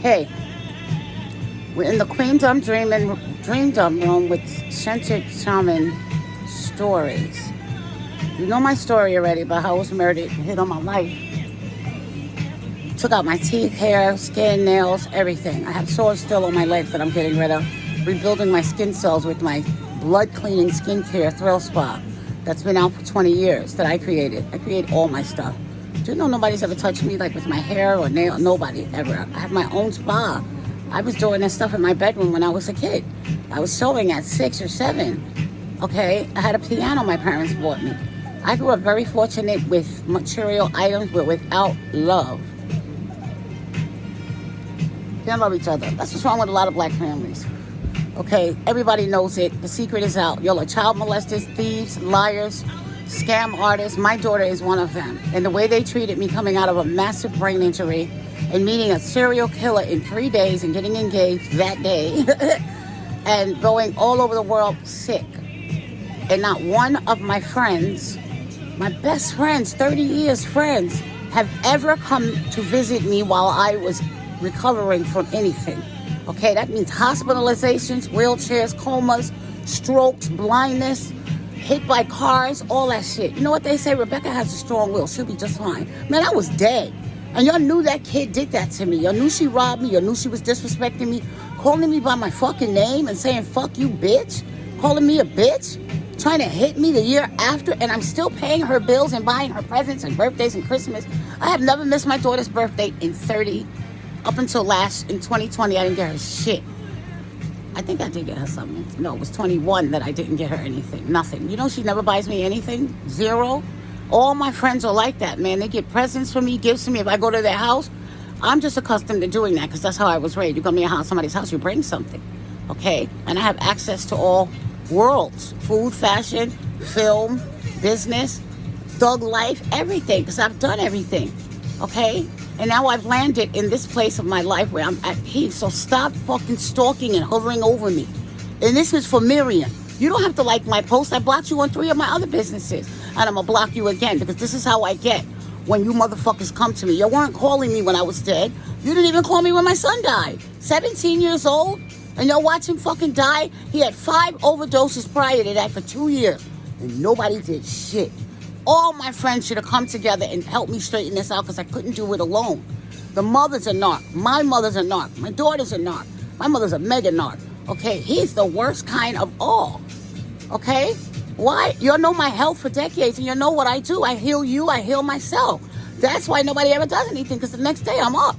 Okay, we're in the Queendom Dreamdom room with Scented Shaman Stories. You know my story already about how I was murdered, hit on my life. Took out my teeth, hair, skin, nails, everything. I have sores still on my legs that I'm getting rid of. Rebuilding my skin cells with my blood cleaning skincare Thrill Spa that's been out for 20 years that I created. I create all my stuff. Do you know nobody's ever touched me like with my hair or nail? Nobody ever. I have my own spa. I was doing this stuff in my bedroom when I was a kid. I was sewing at 6 or 7. Okay, I had a piano my parents bought me. I grew up very fortunate with material items, but without love. Can't love each other. That's what's wrong with a lot of black families. Okay, everybody knows it. The secret is out. Y'all are child molesters, thieves, liars, scam artists. My daughter is one of them. And the way they treated me coming out of a massive brain injury and meeting a serial killer in 3 days and getting engaged that day and going all over the world sick. And not one of my friends, my best friends, 30 years friends, have ever come to visit me while I was recovering from anything. Okay, that means hospitalizations, wheelchairs, comas, strokes, blindness, hit by cars, all that shit. You know what they say? Rebecca has a strong will. She'll be just fine. Man, I was dead. And y'all knew that kid did that to me. Y'all knew she robbed me. Y'all knew she was disrespecting me, calling me by my fucking name and saying, fuck you, bitch. Calling me a bitch. Trying to hit me the year after. And I'm still paying her bills and buying her presents and birthdays and Christmas. I have never missed my daughter's birthday in 30. Up until in 2020, I didn't get her shit. I think I did get her something. No, it was 21 that I didn't get her anything. Nothing. You know she never buys me anything? Zero. All my friends are like that, man. They get presents for me, gifts for me. If I go to their house, I'm just accustomed to doing that because that's how I was raised. You come to your house, somebody's house, you bring something. Okay? And I have access to all worlds. Food, fashion, film, business, thug life, everything. Because I've done everything. Okay? And now I've landed in this place of my life where I'm at peace. So stop fucking stalking and hovering over me. And this is for Miriam. You don't have to like my post. I blocked you on 3 of my other businesses. And I'm going to block you again because this is how I get when you motherfuckers come to me. You weren't calling me when I was dead. You didn't even call me when my son died. 17 years old. And y'all watch him fucking die. He had 5 overdoses prior to that for 2 years. And nobody did shit. All my friends should have come together and helped me straighten this out because I couldn't do it alone. The mother's a narc. My mother's a narc. My daughter's a narc. My mother's a mega narc. Okay? He's the worst kind of all. Okay? Why? Y'all know my health for decades and you know what I do. I heal you. I heal myself. That's why nobody ever does anything because the next day I'm up.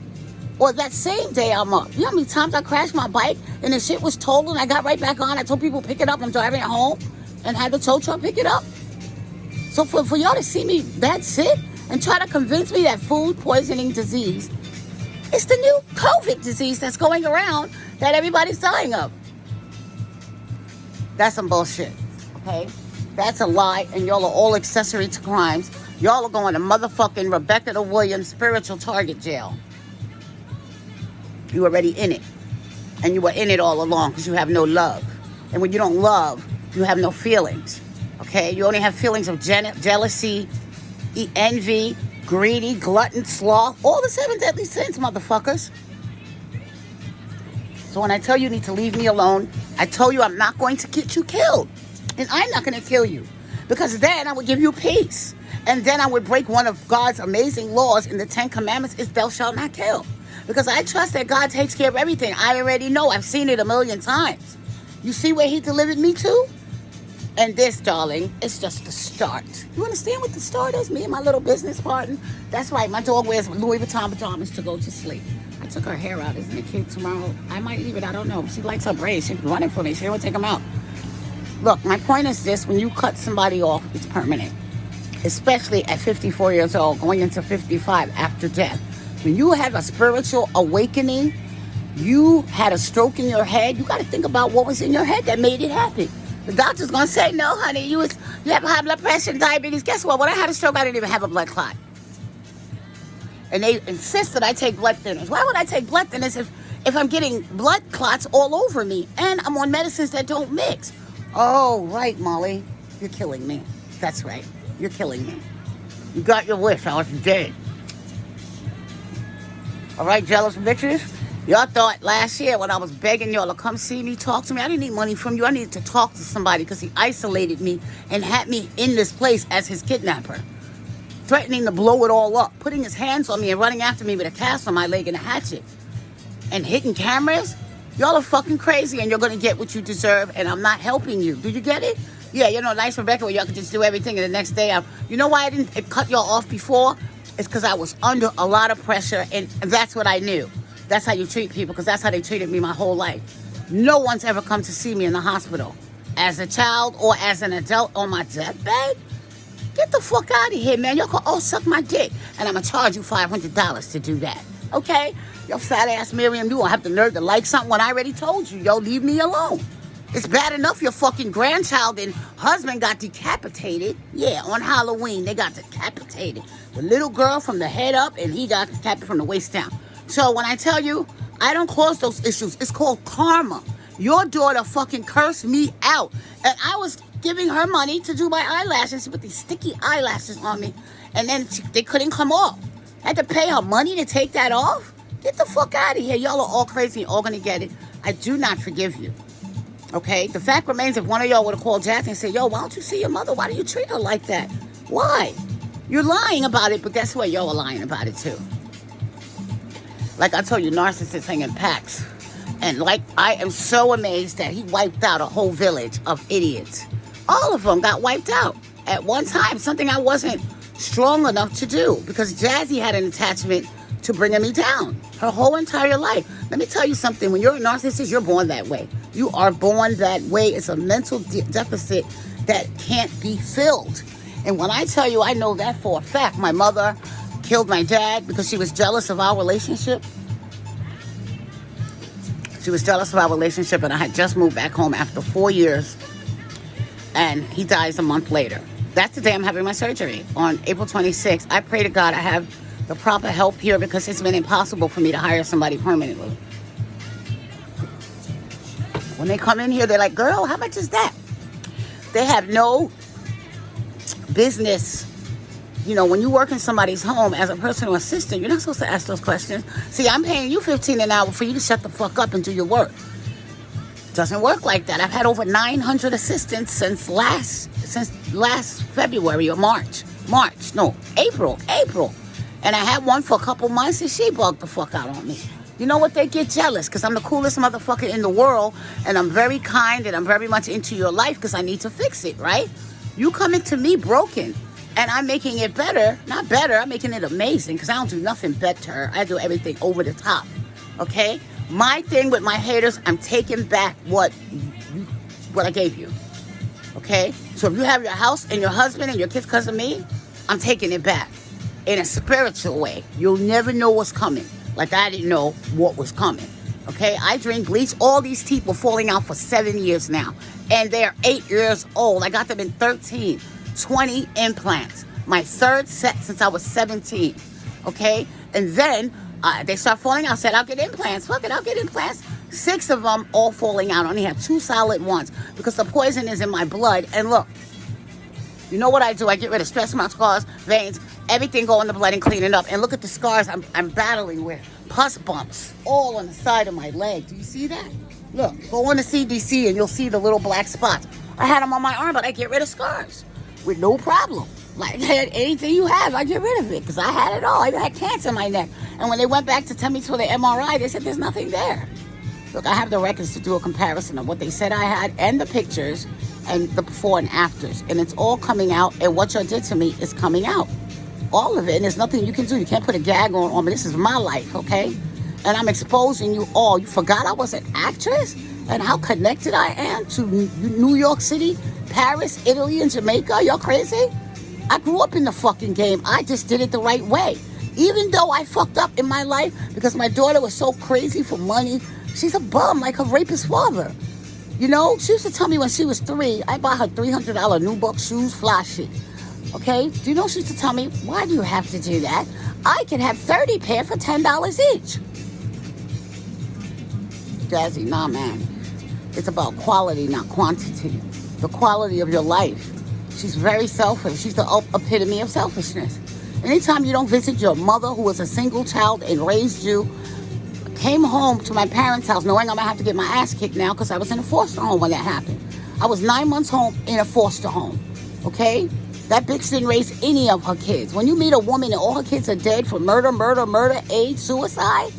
Or that same day I'm up. You know how many times I crashed my bike and the shit was totaled and I got right back on. I told people pick it up. I'm driving it home and had the tow truck pick it up. So for y'all to see me that sick and try to convince me that food poisoning disease is the new COVID disease that's going around that everybody's dying of. That's some bullshit, okay? That's a lie, and y'all are all accessory to crimes. Y'all are going to motherfucking Rebecca the Williams spiritual target jail. You already in it. And you were in it all along because you have no love. And when you don't love, you have no feelings. Okay, you only have feelings of jealousy, envy, greedy, glutton, sloth, all the 7 deadly sins, motherfuckers. So when I tell you need to leave me alone, I tell you I'm not going to get you killed. And I'm not going to kill you. Because then I would give you peace. And then I would break one of God's amazing laws in the 10 Commandments is thou shalt not kill. Because I trust that God takes care of everything. I already know. I've seen it a million times. You see where he delivered me to? And this, darling, is just the start. You understand what the start is? Me and my little business partner. That's right. My dog wears Louis Vuitton pajamas to go to sleep. I took her hair out. Isn't it cute? Tomorrow, I might leave it. I don't know. She likes her braids. She's running for me. She don't take them out. Look, my point is this. When you cut somebody off, it's permanent. Especially at 54 years old, going into 55 after death. When you have a spiritual awakening, you had a stroke in your head, you got to think about what was in your head that made it happen. The doctor's going to say, no, honey, you have high blood pressure and diabetes. Guess what? When I had a stroke, I didn't even have a blood clot. And they insist that I take blood thinners. Why would I take blood thinners if I'm getting blood clots all over me and I'm on medicines that don't mix? Oh, right, Molly. You're killing me. That's right. You're killing me. You got your wish. I was dead. All right, jealous bitches? Y'all thought last year when I was begging y'all to come see me, talk to me, I didn't need money from you. I needed to talk to somebody because he isolated me and had me in this place as his kidnapper, threatening to blow it all up, putting his hands on me and running after me with a cast on my leg and a hatchet and hitting cameras. Y'all are fucking crazy and you're going to get what you deserve, and I'm not helping you. Do you get it? Yeah, you know, nice Rebecca where y'all could just do everything and the next day you know why I didn't cut y'all off before? It's because I was under a lot of pressure, and that's what I knew. That's how you treat people, because that's how they treated me my whole life. No one's ever come to see me in the hospital as a child or as an adult on my deathbed. Get the fuck out of here, man. Y'all can all suck my dick, and I'm going to charge you $500 to do that. Okay? Your fat ass Miriam, you won't have the nerve to like something when I already told you. Yo, leave me alone. It's bad enough your fucking grandchild and husband got decapitated. Yeah, on Halloween, they got decapitated. The little girl from the head up, and he got decapitated from the waist down. So when I tell you, I don't cause those issues. It's called karma. Your daughter fucking cursed me out. And I was giving her money to do my eyelashes. She put these sticky eyelashes on me. And then they couldn't come off. I had to pay her money to take that off? Get the fuck out of here. Y'all are all crazy and all gonna get it. I do not forgive you. Okay? The fact remains, if one of y'all would have called Jazzy and said, yo, why don't you see your mother? Why do you treat her like that? Why? You're lying about it, but guess what? Y'all are lying about it too. Like I told you, narcissists hang in packs. And like, I am so amazed that he wiped out a whole village of idiots. All of them got wiped out at one time, something I wasn't strong enough to do because Jazzy had an attachment to bringing me down her whole entire life. Let me tell you something. When you're a narcissist, you're born that way. You are born that way. It's a mental deficit that can't be filled. And when I tell you, I know that for a fact. My mother killed my dad because she was jealous of our relationship. She was jealous of our relationship, and I had just moved back home after 4 years, and he dies a month later. That's the day I'm having my surgery on April 26th. I pray to God I have the proper help here because it's been impossible for me to hire somebody permanently. When they come in here, they're like, girl, how much is that? They have no business. You know, when you work in somebody's home as a personal assistant, you're not supposed to ask those questions. See, I'm paying you $15 an hour for you to shut the fuck up and do your work. Doesn't work like that. I've had over 900 assistants since last February or April. And I had one for a couple months and she bugged the fuck out on me. You know what? They get jealous because I'm the coolest motherfucker in the world and I'm very kind and I'm very much into your life because I need to fix it, right? You coming to me broken. And I'm making it better. Not better. I'm making it amazing because I don't do nothing better. I do everything over the top. Okay? My thing with my haters, I'm taking back what I gave you. Okay? So if you have your house and your husband and your kids because of me, I'm taking it back. In a spiritual way. You'll never know what's coming. Like I didn't know what was coming. Okay? I drink bleach. All these teeth were falling out for 7 years now. And they're 8 years old. I got them in 13. 20 implants. My third set since I was 17. Okay? And then they start falling out. I said, I'll get implants. Fuck it, I'll get implants. 6 of them all falling out. I only have 2 solid ones because the poison is in my blood. And look, you know what I do? I get rid of stress marks, scars, veins, everything go in the blood and clean it up. And look at the scars I'm battling with. Pus bumps all on the side of my leg. Do you see that? Look, go on the CDC and you'll see the little black spots. I had them on my arm, but I get rid of scars with no problem. Like anything you have, I get rid of it because I had it all. I even had cancer in my neck. And when they went back to tell me for the MRI, they said there's nothing there. Look, I have the records to do a comparison of what they said I had and the pictures and the before and afters. And it's all coming out. And what you did to me is coming out. All of it. And there's nothing you can do. You can't put a gag on me. This is my life, okay? And I'm exposing you all. You forgot I was an actress? And how connected I am to New York City, Paris, Italy, and Jamaica? Y'all crazy? I grew up in the fucking game. I just did it the right way. Even though I fucked up in my life because my daughter was so crazy for money. She's a bum like her rapist father. You know, she used to tell me when she was 3, I bought her $300 nubuck shoes, fly shit. Okay? Do you know she used to tell me, why do you have to do that? I can have 30 pair for $10 each. Jazzy, nah, man. It's about quality, not quantity. The quality of your life. She's very selfish. She's the epitome of selfishness. Anytime you don't visit your mother who was a single child and raised you Came home to my parents' house knowing I'm going to have to get my ass kicked now because I was in a foster home when that happened. I was 9 months home in a foster home, okay? That bitch didn't raise any of her kids. When you meet a woman and all her kids are dead for murder, AIDS, suicide,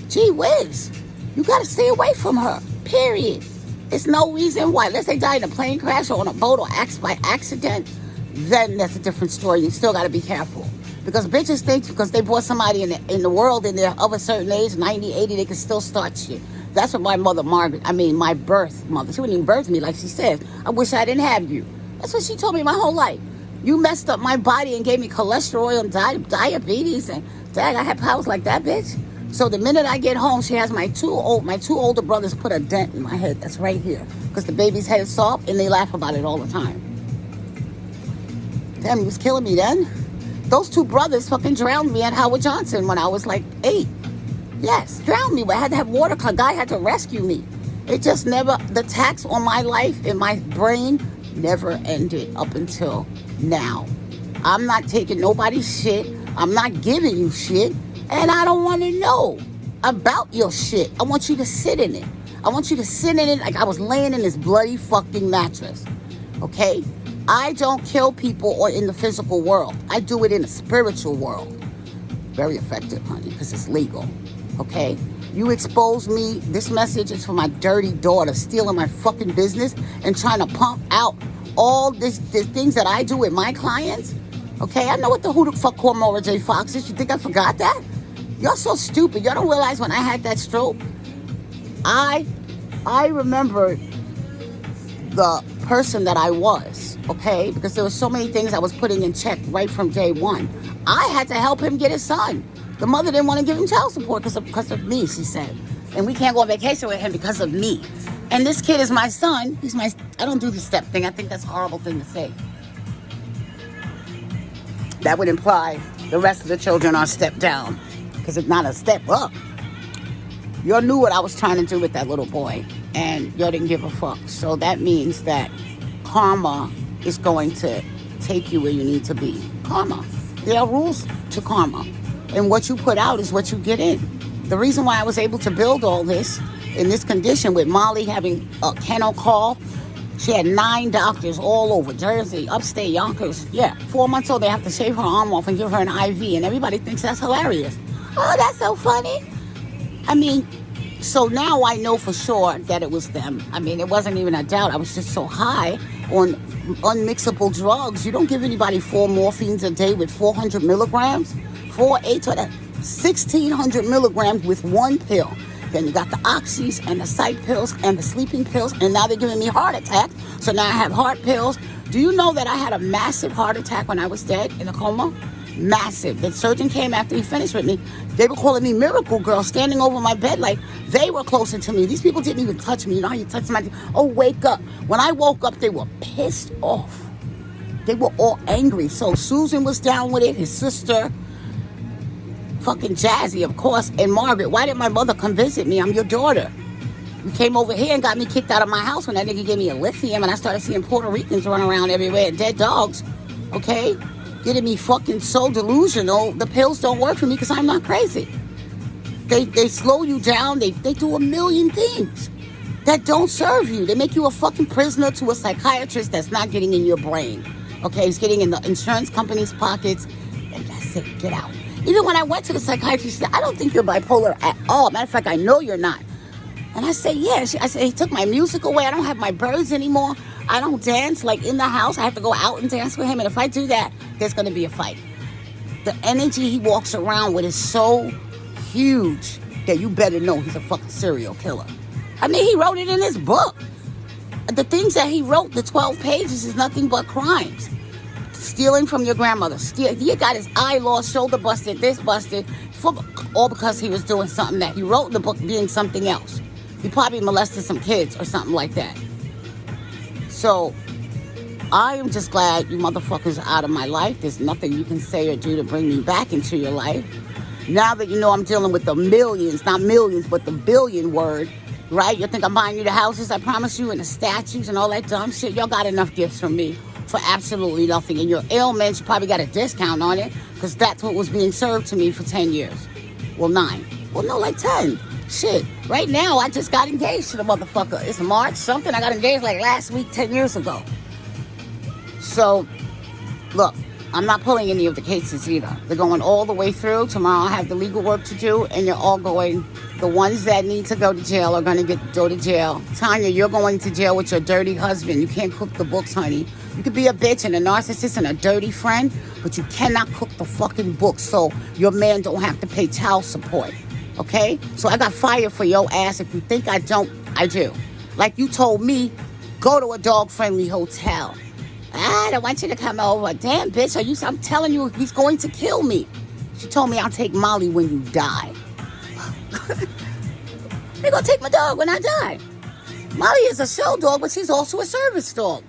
gee whiz, you got to stay away from her, period. There's no reason why. Unless they died in a plane crash or on a boat or by accident, then that's a different story. You still got to be careful. Because bitches think because they brought somebody in the world and they're of a certain age, 90, 80, they can still start shit. That's what my mother, my birth mother, she wouldn't even birth me like she said. I wish I didn't have you. That's what she told me my whole life. You messed up my body and gave me cholesterol and diabetes, and dang, I had powers like that, bitch. So the minute I get home, she has my two older brothers put a dent in my head. That's right here. Because the baby's head is soft and they laugh about it all the time. Damn, he was killing me then. Those two brothers fucking drowned me at Howard Johnson when I was like 8. Yes, drowned me. I had to have water. A guy had to rescue me. It just never, the tax on my life and my brain never ended up until now. I'm not taking nobody's shit. I'm not giving you shit. And I don't want to know about your shit. I want you to sit in it. I want you to sit in it like I was laying in this bloody fucking mattress. Okay? I don't kill people or in the physical world. I do it in the spiritual world. Very effective, honey, because it's legal. Okay? You expose me. This message is for my dirty daughter stealing my fucking business and trying to pump out all the things that I do with my clients. Okay? I know what who the fuck called Maura J. Fox is. You think I forgot that? Y'all so stupid. Y'all don't realize when I had that stroke, I remember the person that I was, okay? Because there were so many things I was putting in check right from day one. I had to help him get his son. The mother didn't want to give him child support because of me, she said. And we can't go on vacation with him because of me. And this kid is my son. I don't do the step thing. I think that's a horrible thing to say. That would imply the rest of the children are stepped down. Because it's not a step up. Y'all knew what I was trying to do with that little boy. And y'all didn't give a fuck. So that means that karma is going to take you where you need to be. Karma. There are rules to karma. And what you put out is what you get in. The reason why I was able to build all this in this condition with Molly having a kennel cough, she had 9 doctors all over Jersey, upstate Yonkers. Yeah, 4 months old, they have to shave her arm off and give her an IV. And everybody thinks that's hilarious. Oh, that's so funny. I mean, so now I know for sure that it was them. I mean, it wasn't even a doubt. I was just so high on unmixable drugs. You don't give anybody 4 morphines a day with 400 milligrams. 4, 8, 1,600 milligrams with 1 pill. Then you got the oxys and the psych pills and the sleeping pills. And now they're giving me heart attacks. So now I have heart pills. Do you know that I had a massive heart attack when I was dead in a coma? Massive. The surgeon came after he finished with me. They were calling me Miracle Girl, standing over my bed like they were closer to me. These people didn't even touch me. You know how you touch somebody? Oh, wake up. When I woke up, they were pissed off. They were all angry. So Susan was down with it, his sister, fucking Jazzy, of course, and Margaret. Why didn't my mother come visit me? I'm your daughter. You came over here and got me kicked out of my house when that nigga gave me a lithium and I started seeing Puerto Ricans running around everywhere, dead dogs. Okay? Getting me fucking so delusional. The pills don't work for me because I'm not crazy. They slow you down. They do a million things that don't serve you. They make you a fucking prisoner to a psychiatrist that's not getting in your brain. Okay, he's getting in the insurance company's pockets, and that's it. Get out. Even when I went to the psychiatrist, she said, I don't think you're bipolar at all. Matter of fact, I know you're not. And I said, yeah. I said, he took my music away. I don't have my birds anymore. I don't dance like in the house. I have to go out and dance with him. And if I do that, there's going to be a fight. The energy he walks around with is so huge that you better know he's a fucking serial killer. I mean, he wrote it in his book. The things that he wrote, the 12 pages, is nothing but crimes. Stealing from your grandmother. He got his eye lost, shoulder busted, this busted, all because he was doing something that he wrote in the book being something else. He probably molested some kids or something like that. So, I am just glad you motherfuckers are out of my life. There's nothing you can say or do to bring me back into your life. Now that you know I'm dealing with the millions, not millions, but the billion word, right? You think I'm buying you the houses I promised you and the statues and all that dumb shit? Y'all got enough gifts from me for absolutely nothing. And your ailments, you probably got a discount on it because that's what was being served to me for 10 years. Well, 9. Well, no, like 10. Shit, right now I just got engaged to the motherfucker. It's March something. I got engaged like last week, 10 years ago. So, look, I'm not pulling any of the cases either. They're going all the way through. Tomorrow I have the legal work to do, and they're all going. The ones that need to go to jail are going to go to jail. Tanya, you're going to jail with your dirty husband. You can't cook the books, honey. You could be a bitch and a narcissist and a dirty friend, but you cannot cook the fucking books so your man don't have to pay child support. Okay? So I got fired for your ass. If you think I don't, I do. Like you told me, go to a dog-friendly hotel. I don't want you to come over. Damn, bitch, I'm telling you, he's going to kill me. She told me I'll take Molly when you die. They're going to take my dog when I die. Molly is a show dog, but she's also a service dog.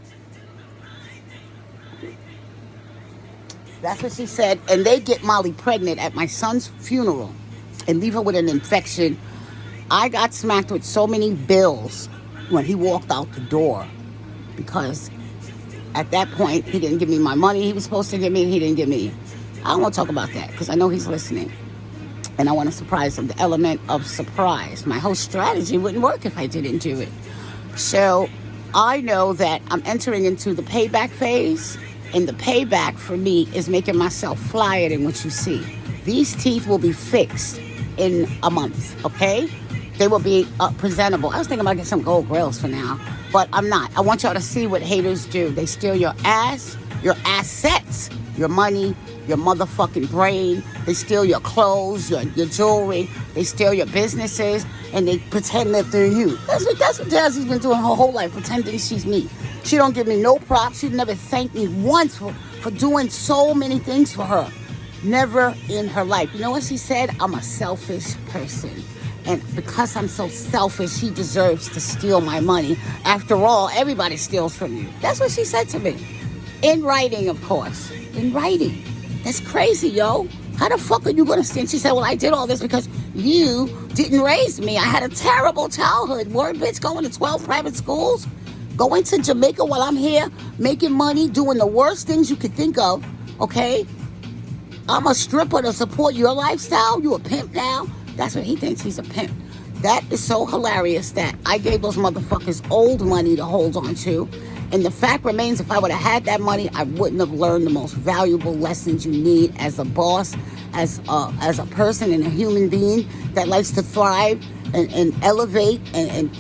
That's what she said. And they get Molly pregnant at my son's funeral and leave her with an infection. I got smacked with so many bills when he walked out the door because at that point, he didn't give me my money he was supposed to give me. He didn't give me. I don't want to talk about that because I know he's listening. And I want to surprise him. The element of surprise. My whole strategy wouldn't work if I didn't do it. So I know that I'm entering into the payback phase. And the payback for me is making myself flyer than what you see. These teeth will be fixed in a month, okay? They will be presentable. I was thinking about getting some gold grills for now, but I'm not. I want y'all to see what haters do. They steal your ass, your assets, your money, your motherfucking brain. They steal your clothes, your jewelry. They steal your businesses, and they pretend that they're you. That's what Jazzy's been doing her whole life, pretending she's me. She don't give me no props. She never thanked me once for doing so many things for her. Never in her life. You know what she said? I'm a selfish person. And because I'm so selfish, she deserves to steal my money. After all, everybody steals from you. That's what she said to me. In writing, of course. In writing. That's crazy, yo. How the fuck are you going to stand? She said, well, I did all this because you didn't raise me. I had a terrible childhood. Word, bitch, going to 12 private schools. Going to Jamaica while I'm here, making money, doing the worst things you could think of, okay? I'm a stripper to support your lifestyle. You a pimp now? That's what he thinks, he's a pimp. That is so hilarious that I gave those motherfuckers old money to hold on to. And the fact remains, if I would have had that money, I wouldn't have learned the most valuable lessons you need as a boss, as a person and a human being that likes to thrive and elevate and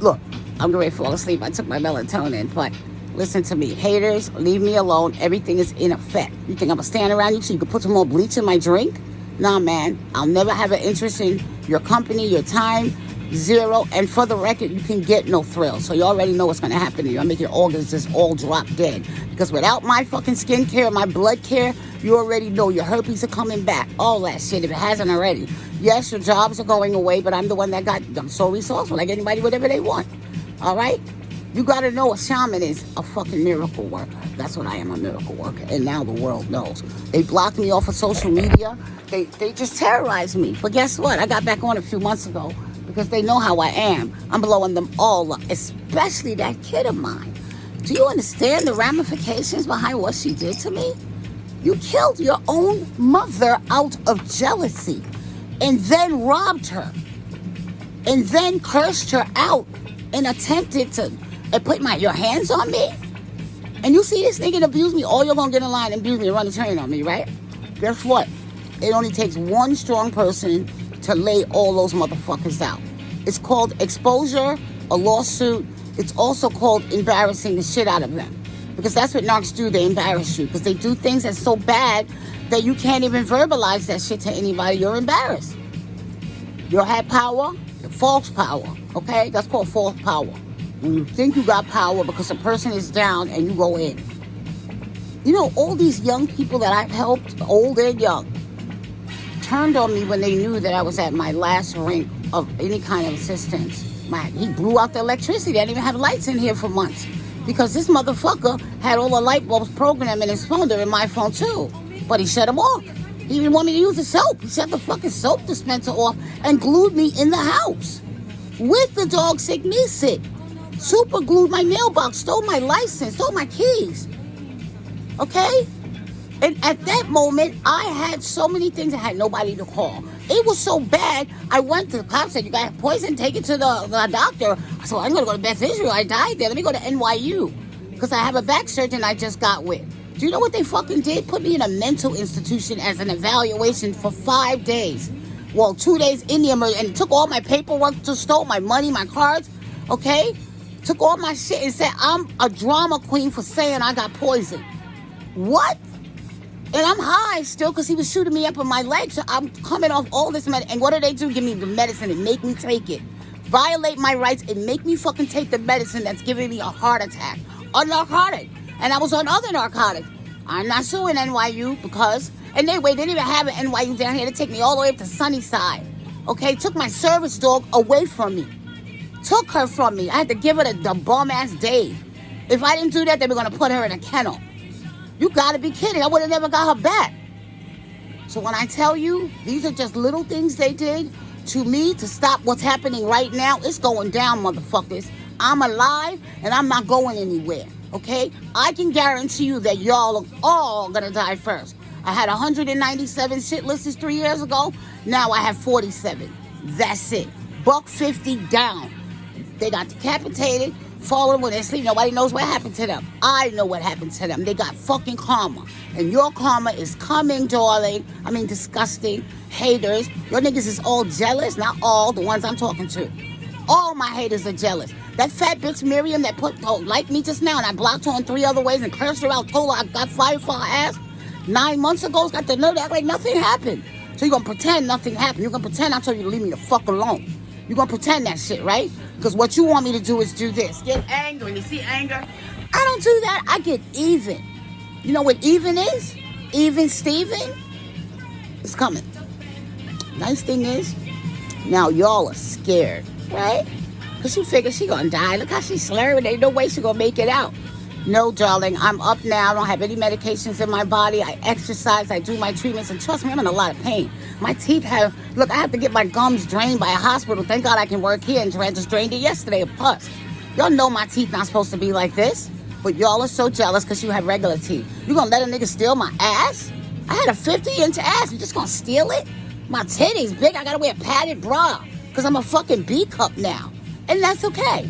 look, I'm ready to fall asleep. I took my melatonin, but listen to me. Haters, leave me alone. Everything is in effect. You think I'm going to stand around you so you can put some more bleach in my drink? Nah, man. I'll never have an interest in your company, your time, zero. And for the record, you can get no thrill. So you already know what's going to happen to you. I make your organs just all drop dead. Because without my fucking skincare, my blood care, you already know your herpes are coming back. All that shit, if it hasn't already. Yes, your jobs are going away, but I'm the one I'm so resourceful. Like anybody, whatever they want. All right? You got to know a shaman is a fucking miracle worker. That's what I am, a miracle worker. And now the world knows. They blocked me off of social media. They just terrorized me. But guess what? I got back on a few months ago because they know how I am. I'm blowing them all up, especially that kid of mine. Do you understand the ramifications behind what she did to me? You killed your own mother out of jealousy and then robbed her and then cursed her out and attempted to put your hands on me. And you see this nigga abuse me, all you're gonna get in line and abuse me and run the train on me, right? Guess what? It only takes one strong person to lay all those motherfuckers out. It's called exposure, a lawsuit. It's also called embarrassing the shit out of them. Because that's what narcs do, they embarrass you. Because they do things that's so bad that you can't even verbalize that shit to anybody. You're embarrassed. You have power, false power, okay? That's called false power. When you think you got power because a person is down and you go in. You know, all these young people that I've helped, old and young, turned on me when they knew that I was at my last rink of any kind of assistance. He blew out the electricity. I didn't even have lights in here for months. Because this motherfucker had all the light bulbs programmed in his phone. They're in my phone too. But he shut them off. He didn't even want me to use the soap. He shut the fucking soap dispenser off and glued me in the house. With the dog sick, me sick. Super glued my mailbox, stole my license, stole my keys. Okay? And at that moment, I had so many things. I had nobody to call. It was so bad. I went to the cops, said, you got poison, take it to the doctor. So I'm going to go to Beth Israel. I died there. Let me go to NYU. Because I have a back surgeon I just got with. Do you know what they fucking did? Put me in a mental institution as an evaluation for 5 days. Well, 2 days in the emergency. And took all my paperwork, stole my money, my cards. Okay? Took all my shit and said, I'm a drama queen for saying I got poison. What? And I'm high still because he was shooting me up in my legs. So I'm coming off all this medicine. And what do they do? Give me the medicine and make me take it. Violate my rights and make me fucking take the medicine that's giving me a heart attack. A narcotic. And I was on other narcotics. I'm not suing NYU because... And they didn't even have an NYU down here. They take me all the way up to Sunnyside. Okay? Took my service dog away from me. Took her from me. I had to give her the bum-ass Dave. If I didn't do that, they were going to put her in a kennel. You gotta be kidding. I would have never got her back. So when I tell you, these are just little things they did to me to stop what's happening right now. It's going down, motherfuckers. I'm alive and I'm not going anywhere, okay? I can guarantee you that y'all are all gonna die first. I had 197 shit listers 3 years ago. Now I have 47. That's it. $150 down. They got decapitated. Falling when they sleep. Nobody knows what happened to them. I know what happened to them. They got fucking karma. And your karma is coming, darling. I mean, disgusting. Haters. Your niggas is all jealous. Not all. The ones I'm talking to. All my haters are jealous. That fat bitch Miriam that liked me just now and I blocked her in 3 other ways and cursed her out, told her I got fired for her ass 9 months ago. Got the nerve to act like nothing happened. So you're going to pretend nothing happened. You're going to pretend I told you to leave me the fuck alone. You're going to pretend that shit, right? Because what you want me to do is do this. Get angry. You see anger? I don't do that. I get even. You know what even is? Even Steven is coming. Nice thing is, now y'all are scared, right? Because you figure she going to die. Look how she's slurring. Ain't no way she going to make it out. No, darling, I'm up now. I don't have any medications in my body. I exercise. I do my treatments. And trust me, I'm in a lot of pain. My teeth I have to get my gums drained by a hospital. Thank God I can work here. And I just drained it yesterday, a pus. Y'all know my teeth not supposed to be like this. But y'all are so jealous because you have regular teeth. You gonna let a nigga steal my ass? I had a 50-inch ass. You just gonna steal it? My titties big. I gotta wear a padded bra because I'm a fucking B cup now. And that's okay.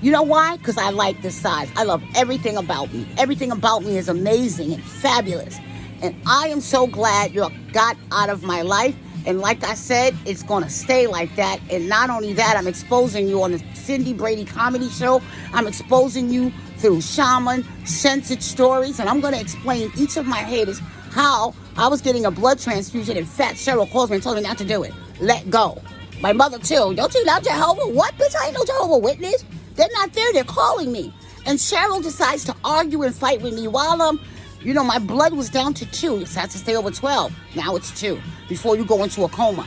You know why? Because I like this size. I love everything about me. Everything about me is amazing and fabulous. And I am so glad you got out of my life. And like I said, it's going to stay like that. And not only that, I'm exposing you on the Cindy Brady comedy show. I'm exposing you through Shaman, Censored Stories. And I'm going to explain each of my haters how I was getting a blood transfusion and Fat Cheryl calls me and told me not to do it. Let go. My mother too. Don't you love Jehovah? What, bitch? I ain't no Jehovah Witness. They're not there. They're calling me. And Cheryl decides to argue and fight with me while my blood was down to 2. You had to stay over 12. Now it's 2 before you go into a coma.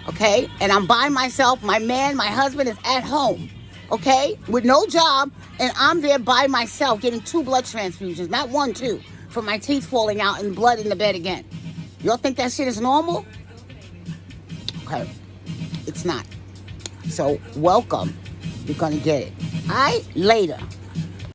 Okay? And I'm by myself. My man, my husband is at home. Okay? With no job. And I'm there by myself getting 2 blood transfusions. Not 1, 2. From my teeth falling out and blood in the bed again. Y'all think that shit is normal? Okay. It's not. So, welcome. You're going to get it. All right? Later.